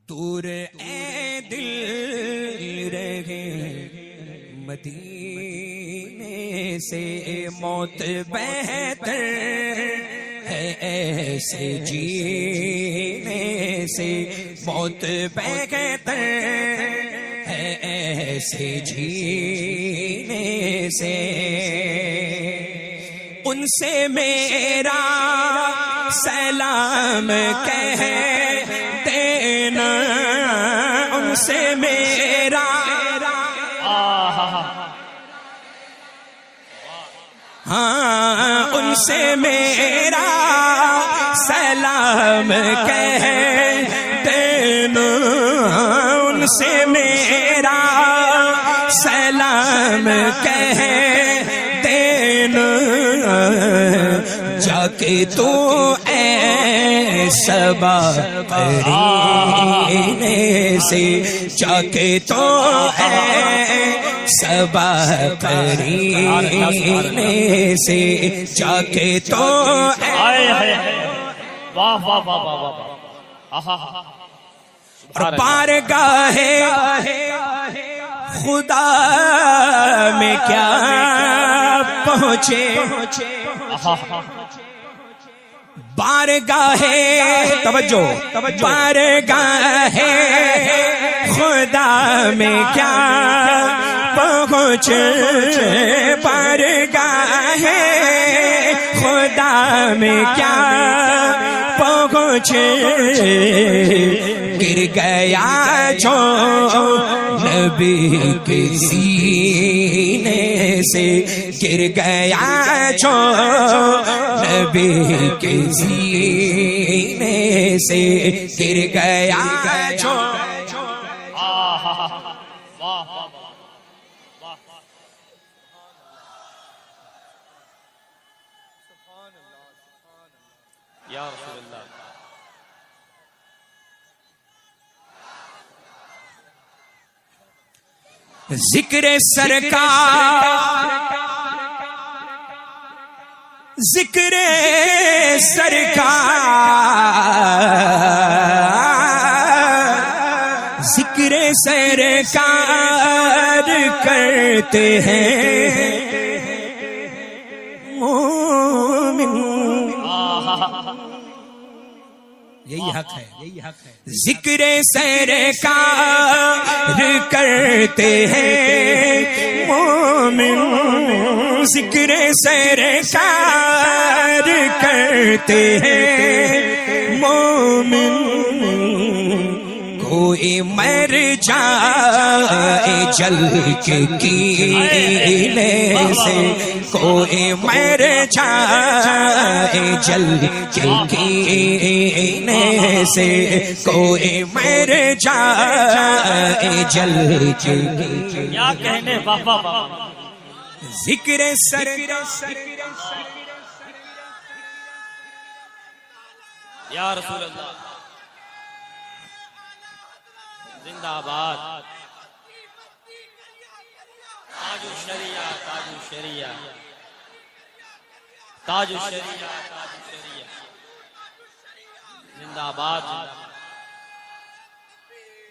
دور اے دل رہے مدینے سے موت بہتر ہے ایسے جینے سے، موت بہتر ہے ایسے جینے سے۔ ان سے میرا سلام کہہ دینا، ان سے میرا ہاں ان سے میرا سلام کہہ دینا، ان سے میرا سلام کہہ دینا، جا کے تو اے صبا قرینے سے، جا کے تو اے صبا قرینے سے، جا کے تو واہ واہ واہ واہ واہ، اور بارگاہ خدا میں کیا پہنچے، بارگاہ توجہ بارگاہ خدا میں کیا پہنچے، بارگاہ خدا میں کیا پہنچے، گر گیا جو نبی کے سینے سے، گر گیا جو نبی کے سینے سے، گر گیا جو یا رسول اللہ۔ ذکر سرکار، ذکر سرکار، ذکر سرکار کرتے ہیں مومن، یہی حق ہے، یہی حق ہے، ذکر سرکار کرتے ہیں مومن، ذکر سرکار کرتے ہیں مومن، کوئی مر جائے جل کے کینے سے، کوئی مر جائے جل کے کینے سے، کوئی مر جائے جل کے کیا کہنے بابا، ذکر یا رسول اللہ، زندہ باد، تاج الشریعہ، تاج الشریعہ، تاج الشریعہ، تاج الشریعہ، زندہ باد،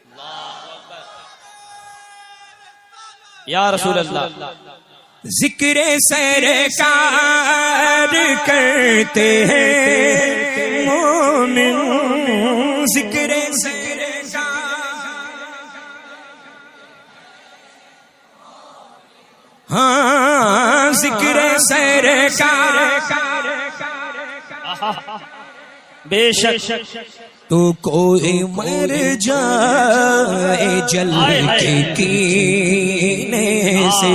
اللہ اکبر، یا رسول اللہ۔ ذکر سرکار کرتے ہیں مومن، ذکر ہاں ذکر سرکار، بے شک تو کوئی مر جائے جل کے کینے سے،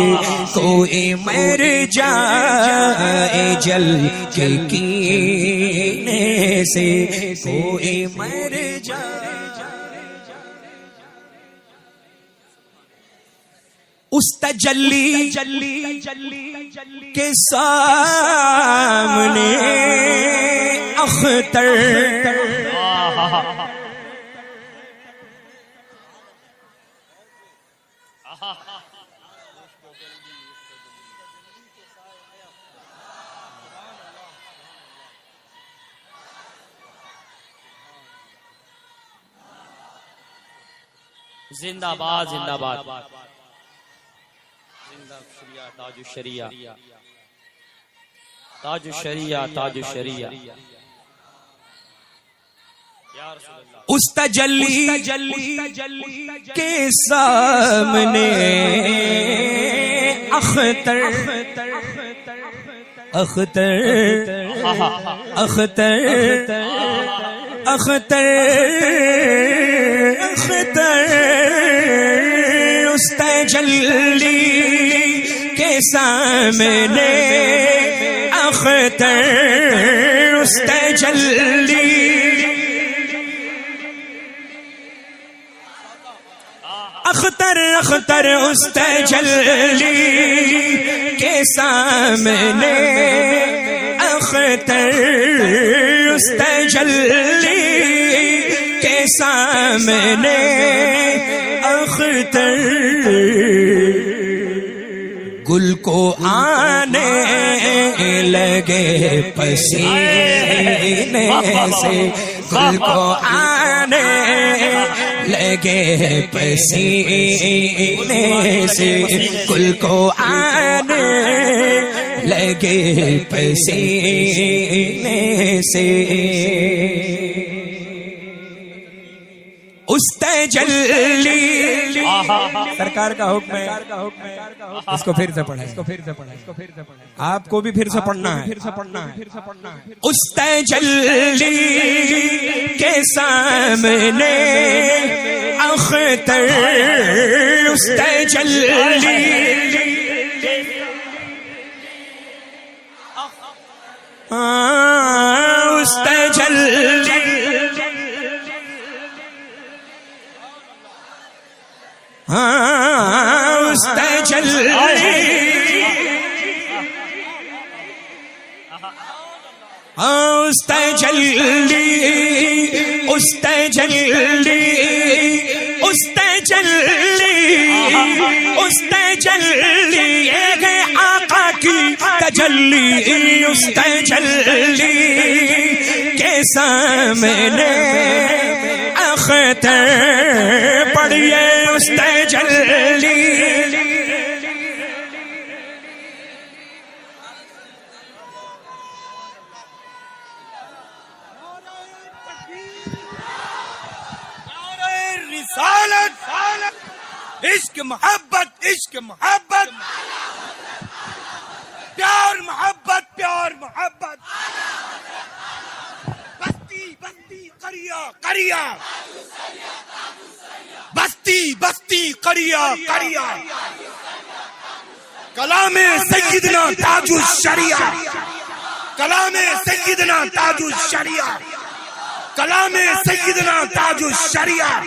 کوئی مر جائے جل کے کینے سے، کوئی مر جائے اس تجلی کے سامنے اختر، زندہ باد زندہ باد زندہ شریعہ تاج الشریعہ تاج الشریعہ تاج الشریعہ یا رسول اللہ اس تجلی کے سامنے اختر اختر اختر اختر اختر اس تجلی کے سامنے اختر اس تجلی اختر اختر اس تجلی کے سامنے اختر اس تجلی کے سامنے اختر گل کو آنے لگے پسینے سے گل کو آنے لگے پسینے سے گل کو آنے لگے پسینے سے اس تجلی سرکار کا حکم ہے اس کو پھر سے پڑھیں آپ کو بھی پھر سے پڑھنا ہے اس تجلی کے سامنے اختر اس تجلی اس تجلی اس تجلی اس تجلی اس تجلی اس تجلی اس تجلی ایک آقا کی تجلی اس تجلی کے سامنے اختر پڑھیے اس تجلی رسالت عشق محبت عشق محبت پیار محبت پیار محبت بستی بستی قریہ قریہ بستی بستی قریہ قریہ کلام سیدنا تاج الشریعہ کلام سیدنا تاج الشریعہ کلام سیدنا تاج الشریعہ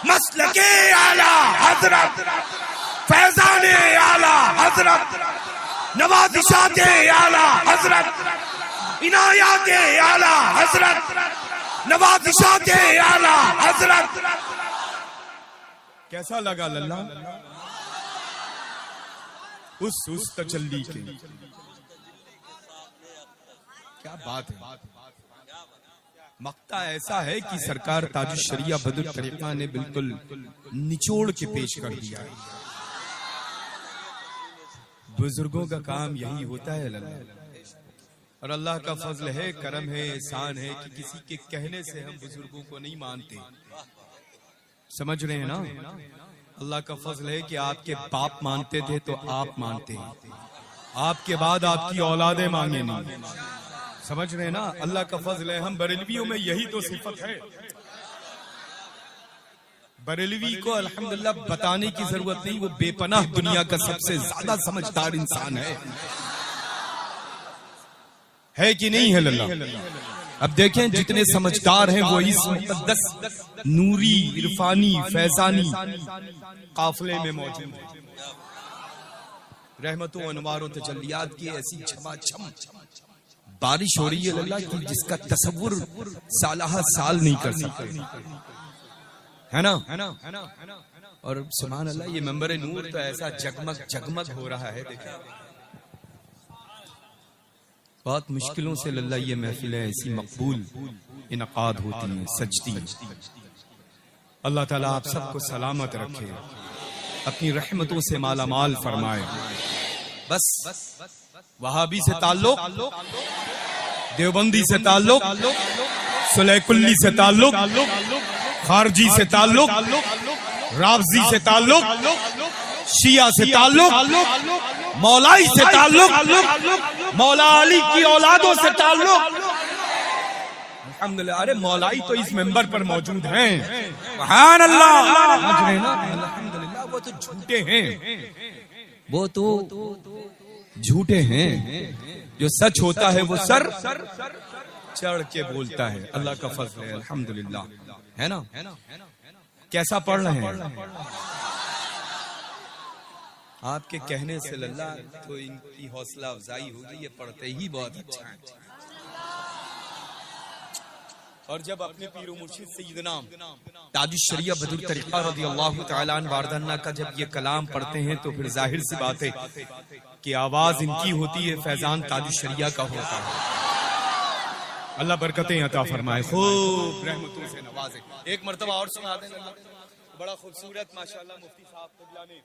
مسلک اعلی حضرت فیضان اعلی حضرت نوازشات اعلی حضرت عنایات اعلی حضرت نوازشات اعلی حضرت کیسا لگا للہ اس تجلی کے کیا بات ہے مقطع ایسا ہے کہ سرکار تاج الشریعہ بدر طریقہ نے بالکل نچوڑ کے پیش کر دیا ہے بزرگوں کا کام یہی ہوتا ہے اور اللہ کا فضل ہے کرم ہے احسان ہے کہ کسی کے کہنے سے ہم بزرگوں کو نہیں مانتے سمجھ رہے ہیں نا اللہ کا فضل ہے کہ آپ کے باپ مانتے تھے تو آپ مانتے ہیں آپ کے بعد آپ کی اولادیں مانگے نہیں سمجھ رہے ہیں نا اللہ کا فضل ہے ہم بریلویوں میں یہی تو صفت ہے بریلوی کو الحمدللہ بتانے کی ضرورت نہیں وہ بے پناہ دنیا کا سب سے زیادہ سمجھدار انسان ہے کہ نہیں ہے اللہ اب دیکھیں جتنے سمجھدار ہیں وہ اس مقدس نوری عرفانی فیضانی قافلے میں موجود ہیں رحمتوں انوار و تجلیات کی ایسی چھما چھم بارش ہو رہی ہے اللہ کی جس کا تصور سالہ سال نہیں کر سکتے ہے نا اور سبحان اللہ یہ منبر نور تو ایسا جگمگ جگمگ ہو رہا ہے دیکھیں بہت مشکلوں سے اللہ یہ محفلیں ایسی مقبول انعقاد ہوتی ہیں سجتی اللہ تعالیٰ آپ سب کو سلامت رکھے، اپنی رحمتوں سے مالا مال فرمائے۔ بس وہابی سے تعلق، دیوبندی سے تعلق، صلح کلی سے تعلق، خارجی سے تعلق، رافضی سے تعلق، شیعہ سے تعلق، مولائی سے تعلق، مولا علی کی اولادوں سے تعلق۔ الحمدللہ، ارے مولائی تو اس ممبر پر موجود ہیں، سبحان اللہ، الحمدللہ۔ وہ تو جھوٹے ہیں، وہ تو جھوٹے ہیں، جو سچ ہوتا ہے وہ سر چڑھ کے بولتا ہے۔ اللہ کا فضل ہے، الحمدللہ، ہے نا؟ کیسا پڑھ رہے ہیں آپ کے کہنے سے اللہ تو ان کی حوصلہ افزائی ہوگی، یہ پڑھتے ہی بہت اچھا ہے۔ اور جب اپنے پیر و مرشد سیدنا تاج الشریعہ بدر طریقہ رضی اللہ تعالیٰ عنہ واردانہ کا جب یہ کلام پڑھتے ہیں تو پھر ظاہر سی بات ہے کہ آواز ان کی ہوتی ہے، فیضان تاج الشریعہ کا ہوتا ہے۔ اللہ برکتیں عطا فرمائے، خوب رحمتوں سے نوازے۔ ایک مرتبہ اور سنا دیں، بڑا خوبصورت ماشاءاللہ مفتی صاحب قبلہ نے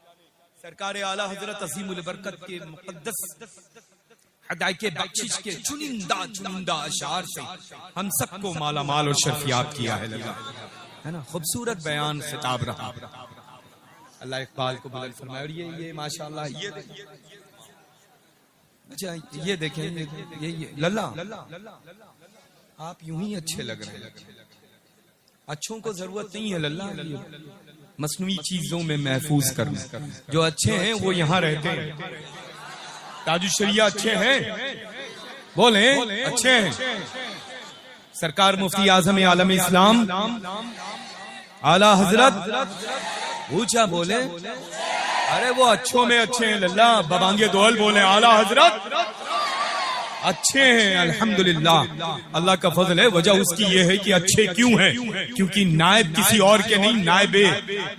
سرکار اعلیٰ حضرت عظیم البرکت کے مقدس ہدایت بخشش کے چنندہ اشعار سے ہم سب کو مالا مال اور شرفیاب کیا ہے، ہے نا؟ خوبصورت بیان خطاب رہا، اللہ اقبال کو بلند فرمائے۔ اور یہ ماشاءاللہ یہ دیکھیں، یہ للہ آپ یوں ہی اچھے لگ رہے ہیں، اچھوں کو ضرورت نہیں ہے للہ مصنوعی چیزوں میں محفوظ کرنا، جو اچھے ہیں وہ یہاں رہتے ہیں۔ تاج الشریعہ اچھے ہیں، بولیں اچھے ہیں۔ سرکار مفتی اعظم عالم اسلام اعلی حضرت اونچا بولے، ارے وہ اچھوں میں اچھے ہیں للہ، ببانگے دول بولے اعلی حضرت اچھے ہیں، الحمدللہ۔ اللہ کا فضل ہے، وجہ اس کی یہ ہے کہ اچھے کیوں ہیں؟ کیونکہ نائب کسی اور کے نہیں، نائب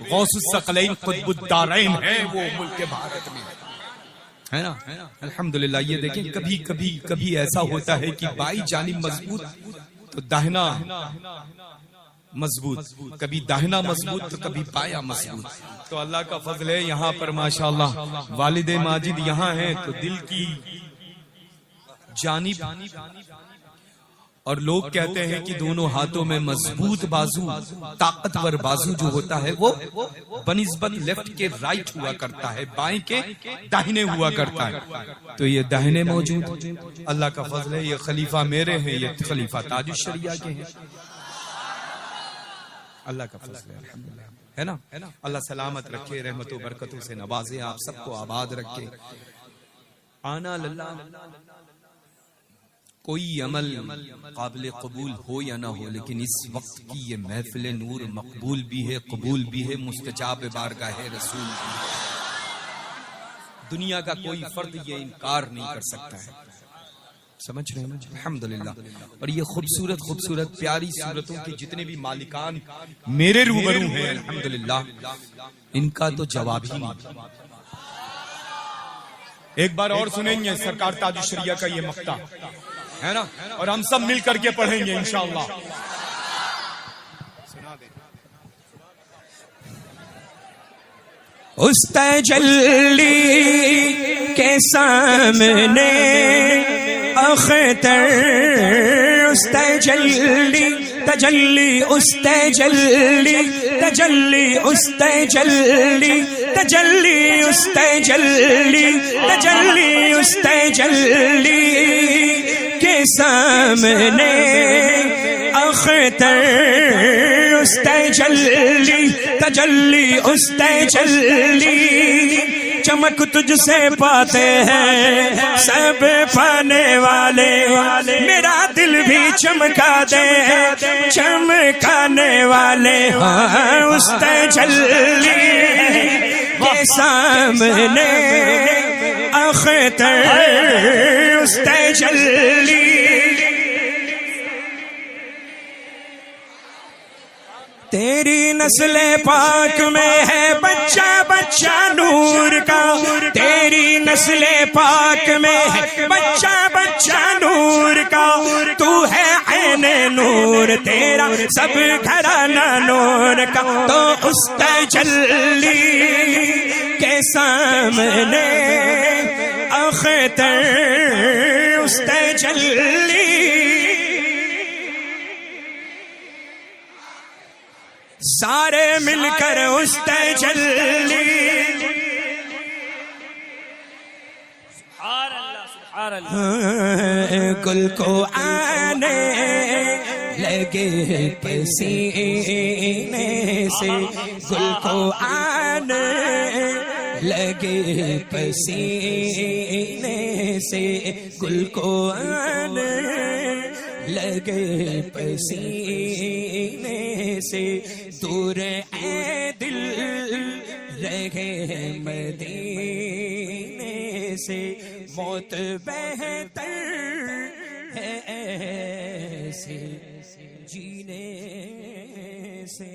غوث الثقلین قطب الدارین ہے وہ ملک بھارت میں، ہے نا؟ الحمدللہ۔ یہ دیکھیں کبھی ایسا ہوتا ہے کہ بائی جانب مضبوط تو داہنا مضبوط، کبھی داہنا مضبوط تو کبھی بایاں مضبوط۔ تو اللہ کا فضل ہے، یہاں پر ماشاءاللہ والد ماجد یہاں ہیں تو دل کی جانب، اور لوگ کہتے ہیں کہ دونوں ہاتھوں میں مضبوط بازو، طاقتور بازو جو ہوتا ہے وہ بنسبت لیفٹ کے رائٹ ہوا کرتا ہے، بائیں کے داہنے ہوا کرتا ہے۔ تو یہ داہنے موجود، اللہ کا فضل ہے، یہ خلیفہ میرے ہیں، یہ خلیفہ تاج الشریعہ کے ہیں، اللہ کا فضل ہے، الحمدللہ، ہے نا؟ اللہ سلامت رکھے، رحمت و برکتوں سے نوازے، آپ سب کو آباد رکھے۔ آنا للہ، کوئی عمل قابل قبول ہو یا نہ ہو، لیکن اس وقت کی یہ محفل نور مقبول بھی ہے، قبول بھی ہے، مستجاب بارگاہ رسول بھی ہے۔ دنیا کا کوئی فرد یہ انکار نہیں کر سکتا ہے، سمجھ رہے ہیں؟ الحمدللہ۔ اور یہ خوبصورت پیاری صورتوں کے جتنے بھی مالکان میرے روبرو ہیں الحمدللہ، ان کا تو جواب ہی نہیں۔ ایک بار اور سنیں گے سرکار تاج الشریعہ کا یہ مقطع، ہے نا؟ اور ہم سب مل کر کے پڑھیں گے انشاءاللہ۔ اس تجلی کے سامنے اختر، اس تجلی تجلی، اس تجلی تجلی، اس تجلی تجلی، اس تجلی تجلی، اس تجلی کے سامنے اختر، اس تجلی تجلی، اس تجلی چمک تجھ سے پاتے ہیں سب پانے والے، میرا دل بھی چمکا دے چمکانے والے، ہاں اس تجلی کے سامنے اختر، اس تجلی تیری نسل پاک میں ہے بچہ بچہ نور کا، تیری نسل پاک میں ہے بچہ بچہ نور کا، تو ہے عین نور تیرا سب گھرانہ نور کا، تو اس تجلی کے سامنے اختر اس تجلی سارے مل کر اس تجلی سبحان اللہ گل کو آنے لگے پسینے سے، گل کو آنے لگے پسینے سے، گل کو آنے لگے پسینے سے، دور اے دل رہے مدینے سے، موت بہتر ہے ایسے جینے سے۔